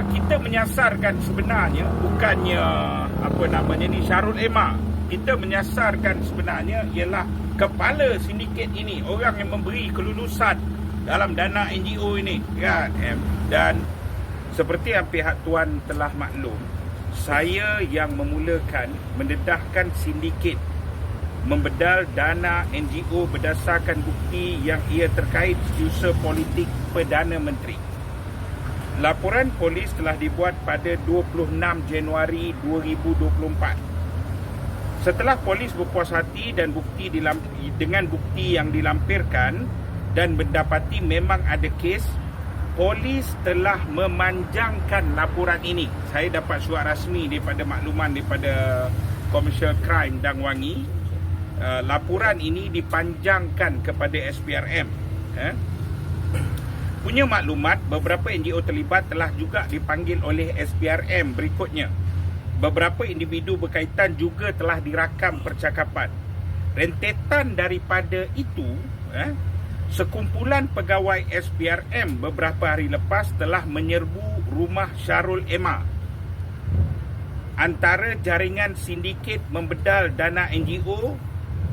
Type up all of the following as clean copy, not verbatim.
kita menyasarkan sebenarnya bukannya Syarul Emma. Kita menyasarkan sebenarnya ialah kepala sindiket ini, orang yang memberi kelulusan dalam dana NGO ini, kan? Dan seperti yang pihak tuan telah maklum, saya yang memulakan mendedahkan sindiket membedal dana NGO berdasarkan bukti yang ia terkait setiausaha politik Perdana Menteri. Laporan polis telah dibuat pada 26 Januari 2024. Setelah polis berpuas hati dan dengan bukti yang dilampirkan dan mendapati memang ada kes, polis telah memanjangkan laporan ini. Saya dapat surat rasmi daripada makluman daripada Commercial Crime Dang Wangi. Laporan ini dipanjangkan kepada SPRM. Punya maklumat, beberapa NGO terlibat telah juga dipanggil oleh SPRM berikutnya. Beberapa individu berkaitan juga telah dirakam percakapan. Rentetan daripada itu, sekumpulan pegawai SPRM beberapa hari lepas telah menyerbu rumah Syarul Emma. Antara jaringan sindiket membedal dana NGO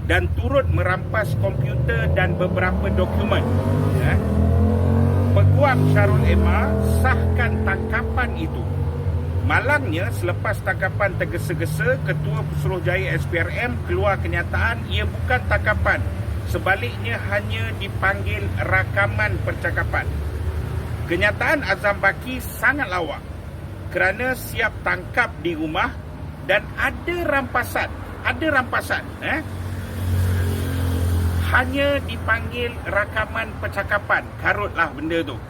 dan turut merampas komputer dan beberapa dokumen. Peguam Syarul Emma sahkan tangkapan itu. Malangnya, selepas tangkapan tergesa-gesa, Ketua Pesuruhjaya SPRM keluar kenyataan ia bukan tangkapan. Sebaliknya hanya dipanggil rakaman percakapan. Kenyataan Azam Baki sangat lawak kerana siap tangkap di rumah dan ada rampasan. Hanya dipanggil rakaman percakapan. Karutlah benda tu.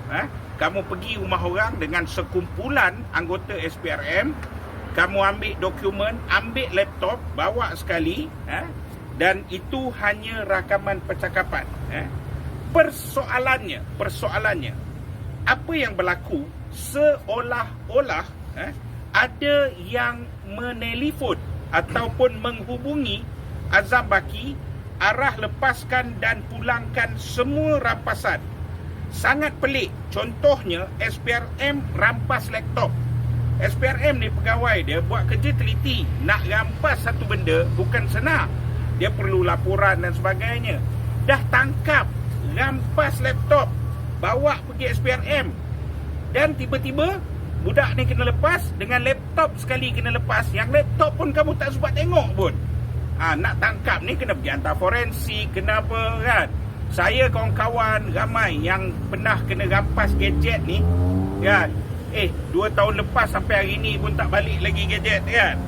Kamu pergi rumah orang dengan sekumpulan anggota SPRM, kamu ambil dokumen, ambil laptop, bawa sekali, dan itu hanya rakaman percakapan. Persoalannya, apa yang berlaku seolah-olah ada yang menelefon ataupun menghubungi Azam Baki arah lepaskan dan pulangkan semua rampasan. Sangat pelik. Contohnya, SPRM rampas laptop. SPRM ni pegawai dia buat kerja teliti. Nak rampas satu benda bukan senang. Dia perlu laporan dan sebagainya. Dah tangkap, rampas laptop, bawa pergi SPRM. Dan tiba-tiba budak ni kena lepas. Dengan laptop sekali kena lepas. Yang laptop pun kamu tak sempat tengok pun. Nak tangkap ni kena pergi hantar forensik, kena apa kan. Saya kawan-kawan ramai yang pernah kena rampas gadget ni kan. 2 tahun lepas sampai hari ni pun tak balik lagi gadget kan.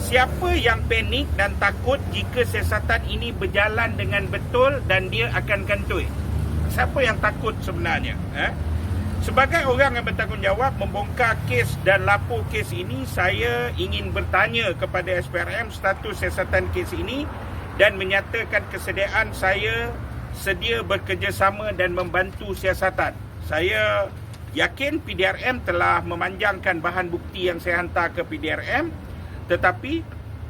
Siapa yang panik dan takut jika siasatan ini berjalan dengan betul dan dia akan kantoi? Siapa yang takut sebenarnya? Sebagai orang yang bertanggungjawab membongkar kes dan lapor kes ini, saya ingin bertanya kepada SPRM status siasatan kes ini dan menyatakan kesediaan saya sedia bekerjasama dan membantu siasatan. Saya yakin PDRM telah memanjangkan bahan bukti yang saya hantar ke PDRM, tetapi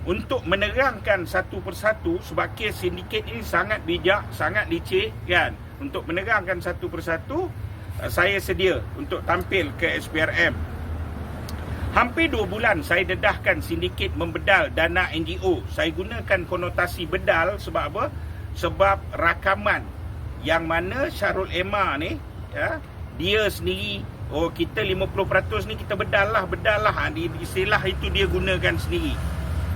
untuk menerangkan satu persatu, sebab kes sindiket ini sangat bijak, sangat licik kan. Untuk menerangkan satu persatu, saya sedia untuk tampil ke SPRM. Hampir 2 bulan saya dedahkan sindiket membedal dana NGO. Saya gunakan konotasi bedal sebab apa? Sebab rakaman yang mana Syarul Emma ni, dia sendiri, kita 50% ni kita bedal lah. Istilah itu dia gunakan sendiri.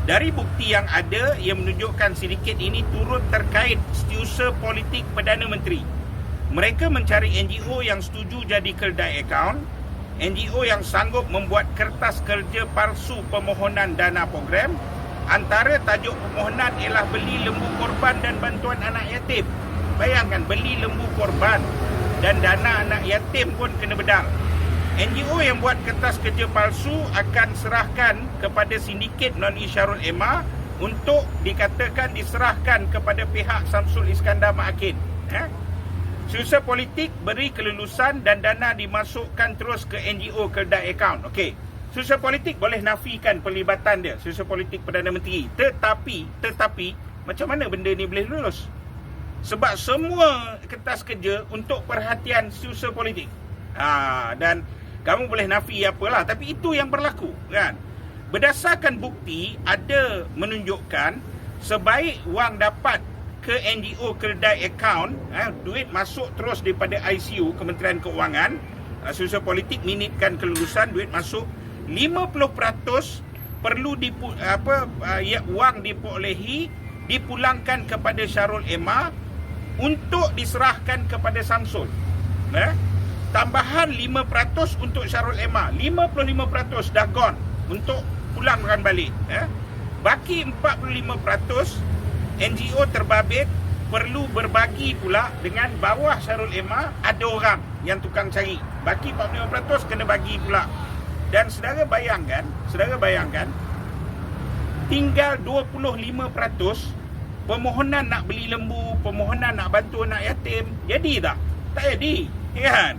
Dari bukti yang ada, ia menunjukkan sindiket ini turut terkait setiausaha politik Perdana Menteri. Mereka mencari NGO yang setuju jadi keldai akaun, NGO yang sanggup membuat kertas kerja palsu permohonan dana program. Antara tajuk permohonan ialah beli lembu korban dan bantuan anak yatim. Bayangkan, beli lembu korban dan dana anak yatim pun kena bedal. NGO yang buat kertas kerja palsu akan serahkan kepada sindiket non-I Syarul Emma untuk dikatakan diserahkan kepada pihak Samsul Iskandar Ma'akin. Setiausaha politik beri kelulusan dan dana dimasukkan terus ke NGO keldai akaun. Okey. Setiausaha politik boleh nafikan pelibatan dia, setiausaha politik Perdana Menteri. Tetapi macam mana benda ni boleh lulus? Sebab semua kertas kerja untuk perhatian setiausaha politik. Dan Kamu boleh nafi apalah, tapi itu yang berlaku, kan? Berdasarkan bukti, ada menunjukkan sebaik wang dapat ke NGO kedai akaun, duit masuk terus daripada ICU, Kementerian Keuangan, Susun Politik minitkan kelulusan, duit masuk 50% perlu wang diperolehi dipulangkan kepada Syarul Emma untuk diserahkan kepada Samsul. Tambahan 5% untuk Syarul Emma, 55% dah gone untuk pulangkan balik. Baki 45% NGO terbabit perlu berbagi pula dengan bawah Syarul Emma, ada orang yang tukang cari. Baki 45% kena bagi pula. Dan saudara bayangkan, tinggal 25% permohonan nak beli lembu, permohonan nak bantu anak yatim. Jadi tak? Tak jadi, kan?